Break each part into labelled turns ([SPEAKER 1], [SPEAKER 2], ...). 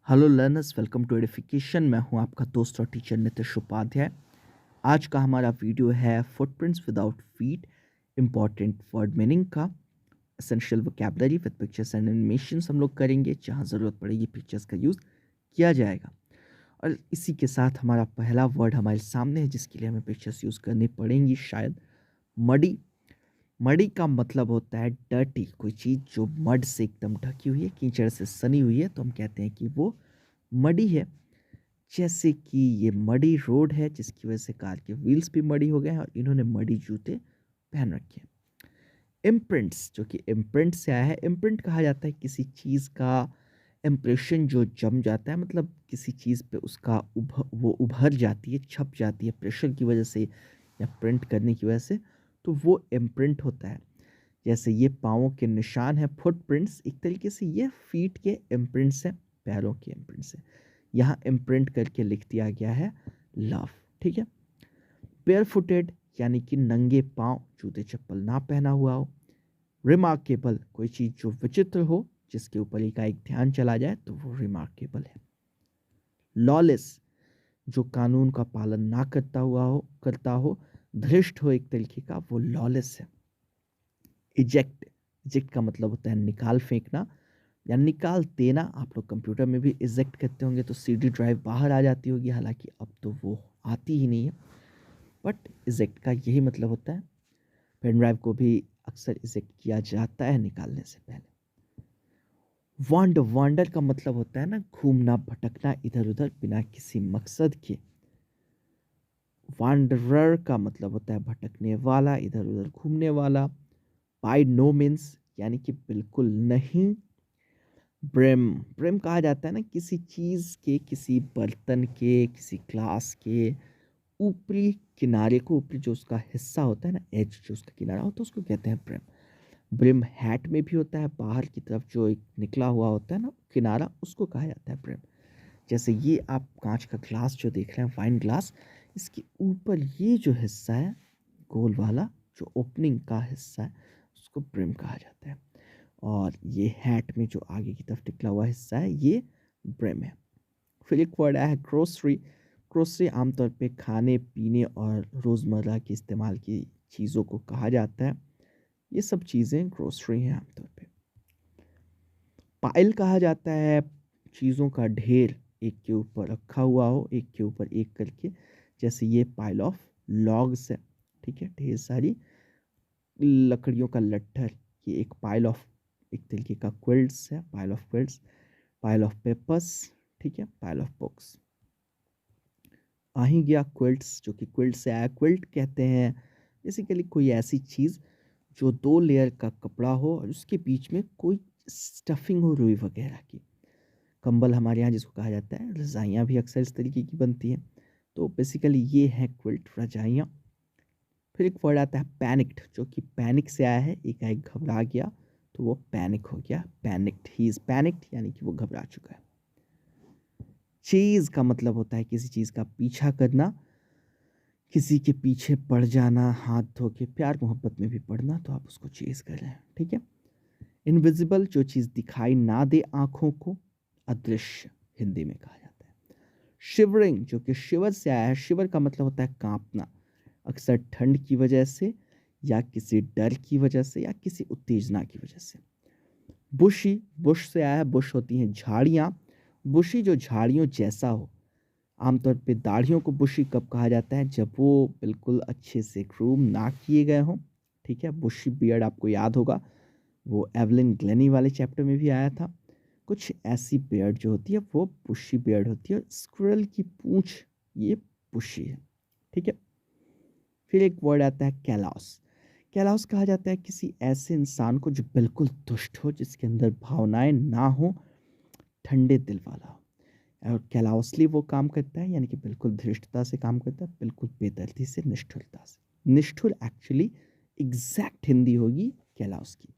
[SPEAKER 1] Hello learners, welcome to edification. मैं हूं आपका दोस्त और टीचर नितिश उपाध्याय। आज का हमारा वीडियो है footprints without feet, important word meaning का। Essential vocabulary with pictures and animations हम लोग करेंगे, जहां ज़रूरत पड़ेगी पिक्चर्स का यूज़ किया जाएगा। और इसी के साथ हमारा पहला वर्ड हमारे सामने है, जिसके लिए हमें पिक्चर्स यूज़ करनी पड़ेंगी शायद। मडी। मडी का मतलब होता है डर्टी, कोई चीज़ जो मड से एकदम ढकी हुई है, कीचड़ से सनी हुई है, तो हम कहते हैं कि वो मडी है। जैसे कि ये मडी रोड है, जिसकी वजह से कार के व्हील्स भी मडी हो गए हैं और इन्होंने मडी जूते पहन रखे हैं। इम्प्रिंट्स, जो कि इम्प्रिंट से आया है। इम्प्रिंट कहा जाता है किसी चीज़ का इम्प्रेशन जो जम जाता है, मतलब किसी चीज़ पे उसका वो उभर जाती है, छप जाती है प्रेशर की वजह से या प्रिंट करने की वजह से, तो वो इम्प्रिंट होता है। जैसे ये पाँवों के निशान है, फुटप्रिंट्स, एक तरीके से ये फीट के इम्प्रिंट्स हैं, पैरों के इम्प्रिंट्स हैं। यहाँ इम्प्रिंट करके लिख दिया गया है लव। ठीक है। बेयर फुटेड यानी कि नंगे पाँव, जूते चप्पल ना पहना हुआ हो। रिमार्केबल, कोई चीज़ जो विचित्र हो, जिसके ऊपर एकाएक ध्यान चला जाए, तो वो रिमार्केबल है। लॉलेस, जो कानून का पालन ना करता हो, धृष्ट हो एक तरीके का, वो लॉलेस है। इजेक्ट, इजेक्ट का मतलब होता है निकाल फेंकना या निकाल देना। आप लोग कंप्यूटर में भी इजेक्ट करते होंगे तो सीडी ड्राइव बाहर आ जाती होगी, हालांकि अब तो वो आती ही नहीं है, बट इजेक्ट का यही मतलब होता है। पेन ड्राइव को भी अक्सर इजेक्ट किया जाता है निकालने से पहले। वांडर का मतलब होता है ना, घूमना भटकना इधर उधर बिना किसी मकसद के। वांडरर का मतलब होता है भटकने वाला, इधर उधर घूमने वाला। बाय नो मीन्स यानी कि बिल्कुल नहीं। ब्रिम, ब्रिम कहा जाता है ना किसी चीज़ के, किसी बर्तन के, किसी ग्लास के ऊपरी किनारे को, ऊपरी जो उसका हिस्सा होता है ना, एज जो उसका किनारा होता है, उसको कहते हैं ब्रिम। ब्रिम हैट में भी होता है, बाहर की तरफ जो एक निकला हुआ होता है ना किनारा, उसको कहा जाता है ब्रिम। जैसे ये आप कांच का ग्लास जो देख रहे हैं, वाइन ग्लास, इसके ऊपर ये जो हिस्सा है गोल वाला, जो ओपनिंग का हिस्सा है, उसको ब्रिम कहा जाता है। और ये हैट में जो आगे की तरफ निकला हुआ हिस्सा है, ये ब्रिम है। फिर एक वर्ड आया है ग्रोसरी। ग्रोसरी आमतौर पे खाने पीने और रोज़मर्रा के इस्तेमाल की चीज़ों को कहा जाता है। ये सब चीज़ें ग्रोसरी हैं आमतौर पे। पाइल कहा जाता है चीज़ों का ढेर, एक के ऊपर रखा हुआ हो, एक के ऊपर एक करके। जैसे ये पाइल ऑफ लॉग्स है, ठीक है, ढेर सारी लकड़ियों का लट्ठर। ये एक पाइल ऑफ, एक तरीके का क्विल्ट्स है, pile of quilts. Pile of papers, ठीक है, पाइल ऑफ बुक्स। आ ही गया क्विल्ट्स, जो कि क्विल्ट से आया। क्विल्ट कहते हैं बेसिकली कोई ऐसी चीज़ जो दो लेयर का कपड़ा हो और उसके बीच में कोई स्टफिंग हो रुई वगैरह की। कंबल हमारे यहाँ जिसको कहा जाता है, रज़ाइयाँ भी अक्सर इस तरीके की बनती हैं। तो बेसिकली ये है क्विल्ट, रज़ाइयाँ। फिर एक वर्ड आता है पैनिक्ड, जो कि पैनिक से आया है, एकाएक घबरा गया, तो वो पैनिक हो गया, पैनिक्ड। ही इज़ पैनिक्ड यानी कि वो घबरा चुका है। चेज़ का मतलब होता है किसी चीज़ का पीछा करना, किसी के पीछे पड़ जाना, हाथ धो के, प्यार मोहब्बत में भी पड़ना, तो आप उसको चेज़ कर रहे हैं, ठीक है। इनविजिबल, जो चीज़ दिखाई ना दे आँखों को, अदृश्य हिंदी में कहा जाता है। शिवरिंग, जो कि शिवर से आया है। शिवर का मतलब होता है काँपना, अक्सर ठंड की वजह से या किसी डर की वजह से या किसी उत्तेजना की वजह से। बुशी, बुश से आया है, बुश होती हैं झाड़ियाँ। बुशी जो झाड़ियों जैसा हो। आमतौर पे दाढ़ियों को बुशी कब कहा जाता है, जब वो बिल्कुल अच्छे से ग्रूम ना किए गए हों, ठीक है। बुशी बियर्ड आपको याद होगा, वो एवलिन ग्लेनी वाले चैप्टर में भी आया था। कुछ ऐसी बियर्ड जो होती है वो बुशी बियर्ड होती है, और स्क्विरल की पूंछ ये बुशी है, ठीक है। फिर एक वर्ड आता है कैलाउस। कैलाउस कहा जाता है किसी ऐसे इंसान को जो बिल्कुल दुष्ट हो, जिसके अंदर भावनाएं ना हो, ठंडे दिल वाला हो। और कैलाउसली वो काम करता है, यानी कि बिल्कुल धृष्टता से काम करता है, बिल्कुल बेदर्दी से, निष्ठुरता से। निष्ठुर एक्चुअली एग्जैक्ट हिंदी होगी कैलाउस की।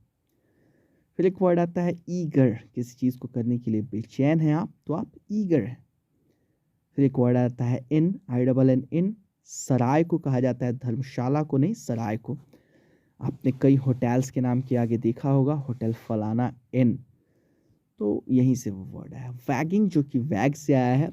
[SPEAKER 1] फिर एक वर्ड आता है ईगर, किसी चीज़ को करने के लिए बेचैन हैं आप, तो आप ईगर हैं। फिर एक वर्ड आता है इन, आई डबल एन इन। सराय को कहा जाता है, धर्मशाला को नहीं, सराय को। आपने कई होटल्स के नाम के आगे देखा होगा, होटल फलाना इन। तो यहीं से वो वर्ड आया। वैगिंग जो कि वैग से आया है।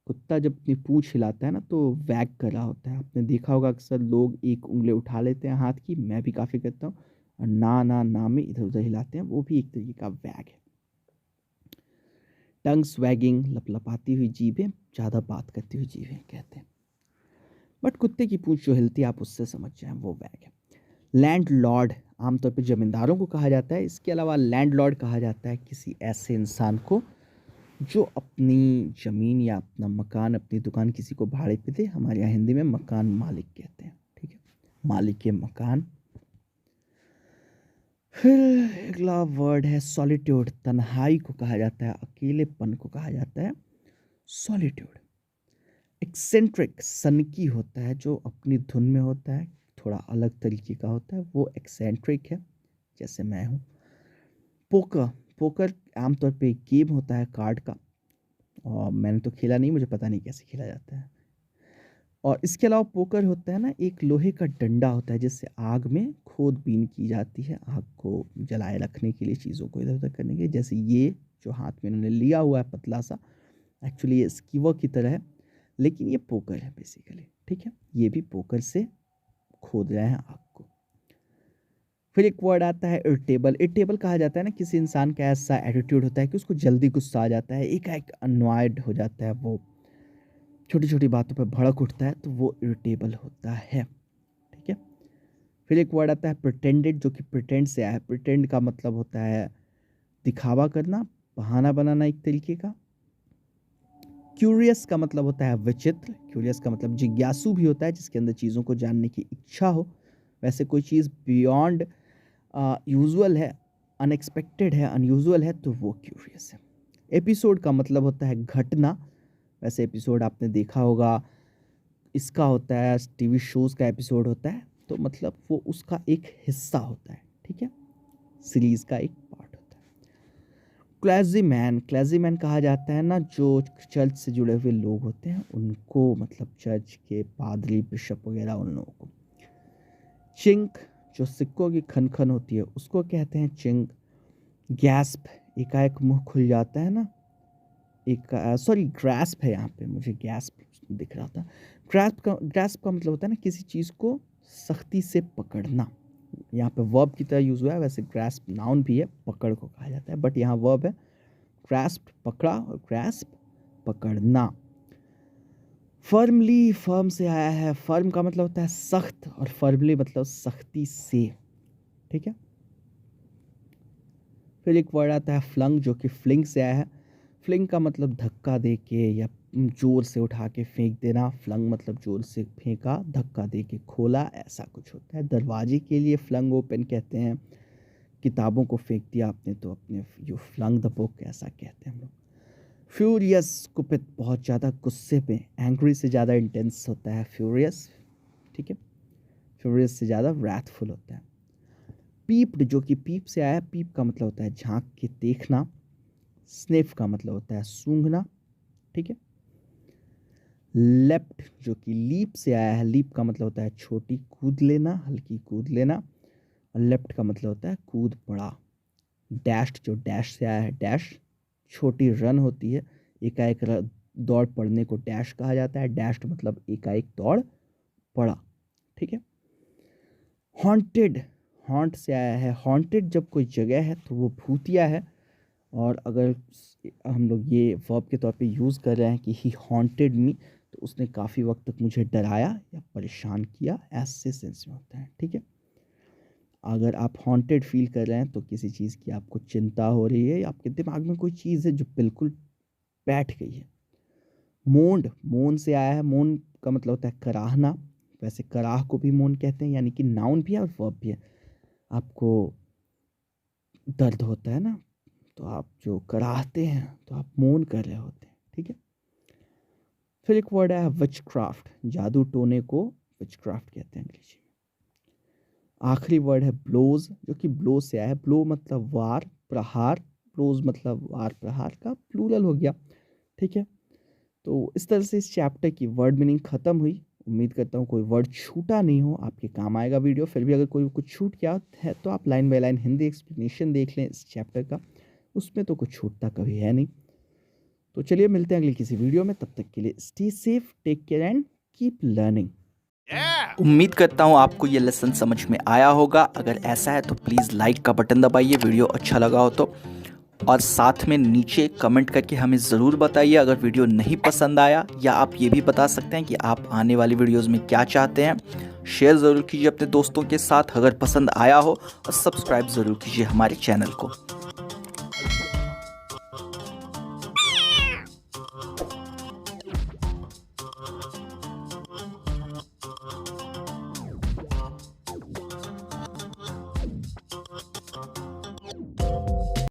[SPEAKER 1] कुत्ता जब अपनी पूँछ हिलाता है ना तो वैग कर रहा होता है। आपने देखा होगा अक्सर लोग एक उँगली उठा लेते हैं हाथ की, मैं भी काफ़ी करता हूँ, और ना में इधर-उधर हिलाते हैं, वो भी एक तरीके का वैग है। टंग स्वैगिंग, लपलपाती हुई जीभें, ज़्यादा बात करती हुई जीभें कहते हैं। बट कुत्ते की पूँछ जो हिलती है आप उससे समझ जाएँ वो वैग है। लैंडलॉर्ड आमतौर पे ज़मींदारों को कहा जाता है। इसके अलावा लैंडलॉर्ड कहा जाता है किसी ऐसे इंसान को जो अपनी ज़मीन या अपना मकान, अपनी दुकान किसी को भाड़े पे दे। हमारे यहाँ हिंदी में मकान मालिक कहते हैं, ठीक है? मालिक मकान। फिर अगला वर्ड है सॉलिट्यूड। तन्हाई को कहा जाता है, अकेलेपन को कहा जाता है सॉलिट्यूड। एक्सेंट्रिक सनकी होता है, जो अपनी धुन में होता है, थोड़ा अलग तरीके का होता है, वो एक्सेंट्रिक है, जैसे मैं हूँ। पोकर, पोकर आमतौर पे एक गेम होता है कार्ड का, और मैंने तो खेला नहीं, मुझे पता नहीं कैसे खेला जाता है। और इसके अलावा पोकर होता है ना, एक लोहे का डंडा होता है जिससे आग में खोदबीन की जाती है, आग को जलाए रखने के लिए, चीज़ों को इधर उधर करने के लिए। जैसे ये जो हाथ में इन्होंने लिया हुआ है पतला सा, एक्चुअली ये स्कीवर की तरह है, लेकिन ये पोकर है बेसिकली, ठीक है? ये भी पोकर से खोद रहे हैं आग को। फिर एक वर्ड आता है इरिटेबल। इरिटेबल कहा जाता है ना किसी इंसान का ऐसा एटीट्यूड होता है कि उसको जल्दी गुस्सा आ जाता है, एकाएक अनॉयड हो जाता है, वो छोटी छोटी बातों पर भड़क उठता है, तो वो इरिटेबल होता है, ठीक है? फिर एक वर्ड आता है प्रिटेंडेड, जो कि प्रिटेंड से आया है। प्रिटेंड का मतलब होता है दिखावा करना, बहाना बनाना एक तरीके का। क्यूरियस का मतलब होता है विचित्र। क्यूरियस का मतलब जिज्ञासु भी होता है, जिसके अंदर चीज़ों को जानने की इच्छा हो। वैसे कोई चीज़ बियॉन्ड यूजुअल है, अनएक्सपेक्टेड है, अनयूजुअल है, तो वो क्यूरियस है। एपिसोड का मतलब होता है घटना। वैसे एपिसोड आपने देखा होगा, इसका होता है टीवी शोज़ का एपिसोड होता है, तो मतलब वो उसका एक हिस्सा होता है, ठीक है? सीरीज़ का एक पार्ट होता है। क्लैज़ीमैन कहा जाता है ना, जो चर्च से जुड़े हुए लोग होते हैं उनको, मतलब चर्च के पादरी, बिशप वगैरह, उन लोगों को। चिंक, जो सिक्कों की खन-खन होती है उसको कहते हैं चिंक। गैस्प, एकाएक मुँह खुल जाता है ना, ग्रैस्प है यहाँ पे, मुझे गैस्प दिख रहा था। ग्रैस्प का मतलब होता है ना किसी चीज़ को सख्ती से पकड़ना। यहाँ पे वर्ब की तरह यूज़ हुआ है, वैसे ग्रैस्प नाउन भी है, पकड़ को कहा जाता है, बट यहाँ वर्ब है। ग्रैस्प पकड़ा, और ग्रैस्प पकड़ना। फर्मली, फर्म से आया है। फर्म का मतलब होता है सख्त, और फर्मली मतलब सख्ती से, ठीक है? फिर एक वर्ड आता है फ्लंग, जो कि फ्लिंग से आया है। फ्लिंग का मतलब धक्का दे के या ज़ोर से उठा के फेंक देना। फ्लंग मतलब ज़ोर से फेंका, धक्का दे के खोला, ऐसा कुछ होता है। दरवाजे के लिए फ्लंग ओपन कहते हैं। किताबों को फेंक दिया आपने तो अपने, यू फ्लंग द बुक, ऐसा कहते हैं हम लोग। फ्यूरियस, कुपित, बहुत ज़्यादा गुस्से में। एंग्री से ज़्यादा इंटेंस होता है फ्यूरियस, ठीक है? फ्यूरियस से ज़्यादा रैथफुल होता है। पीप्ड, जो कि पीप से आया है। पीप का मतलब होता है झांक के देखना। स्निफ का मतलब होता है सूंघना, ठीक है? लेफ्ट, जो कि लीप से आया है। लीप का मतलब होता है छोटी कूद लेना, हल्की कूद लेना, और लेफ्ट का मतलब होता है कूद पड़ा। डैश्ड, जो डैश से आया है। डैश छोटी रन होती है, एकाएक दौड़ पड़ने को डैश कहा जाता है। डैश्ड मतलब एकाएक दौड़ पड़ा, ठीक है? हॉन्टेड, हॉन्ट से आया है। हॉन्टेड जब कोई जगह है तो वो भूतिया है, और अगर हम लोग ये वर्ब के तौर पे यूज़ कर रहे हैं कि ही हॉन्टेड मी, तो उसने काफ़ी वक्त तक मुझे डराया या परेशान किया, ऐसे सेंस में होता है, ठीक है? अगर आप हॉन्टेड फील कर रहे हैं तो किसी चीज़ की आपको चिंता हो रही है, या आपके दिमाग में कोई चीज़ है जो बिल्कुल बैठ गई है। मोन्ड, मोन से आया है। मोन का मतलब होता है कराहना। वैसे कराह को भी मोन कहते हैं, यानी कि नाउन भी है और वर्ब भी है। आपको दर्द होता है ना, तो आप जो कराहते हैं तो आप मोन कर रहे होते हैं, ठीक है? फिर एक वर्ड है विचक्राफ्ट। जादू टोने को विचक्राफ्ट कहते हैं अंग्रेजी में। आखिरी वर्ड है ब्लोज, जो कि ब्लो से आया है। ब्लो मतलब वार, प्रहार। ब्लोज मतलब वार, प्रहार का प्लूरल हो गया, ठीक है? तो इस तरह से इस चैप्टर की वर्ड मीनिंग ख़त्म हुई। उम्मीद करता हूँ कोई वर्ड छूटा नहीं हो, आपके काम आएगा वीडियो। फिर भी अगर कोई कुछ छूट गया है तो आप line by line Hindi explanation देख लें इस चैप्टर का, उसमें तो कुछ छूटता कभी है नहीं। तो चलिए मिलते हैं अगली किसी वीडियो में, तब तक के लिए stay safe, take care and keep learning. उम्मीद करता हूँ आपको ये लेसन समझ में आया होगा। अगर ऐसा है तो प्लीज़ लाइक का बटन दबाइए वीडियो अच्छा लगा हो तो, और साथ में नीचे कमेंट करके हमें ज़रूर बताइए अगर वीडियो नहीं पसंद आया, या आप ये भी बता सकते हैं कि आप आने वाली वीडियोज़ में क्या चाहते हैं। शेयर ज़रूर कीजिए अपने दोस्तों के साथ अगर पसंद आया हो, और सब्सक्राइब ज़रूर कीजिए हमारे चैनल को।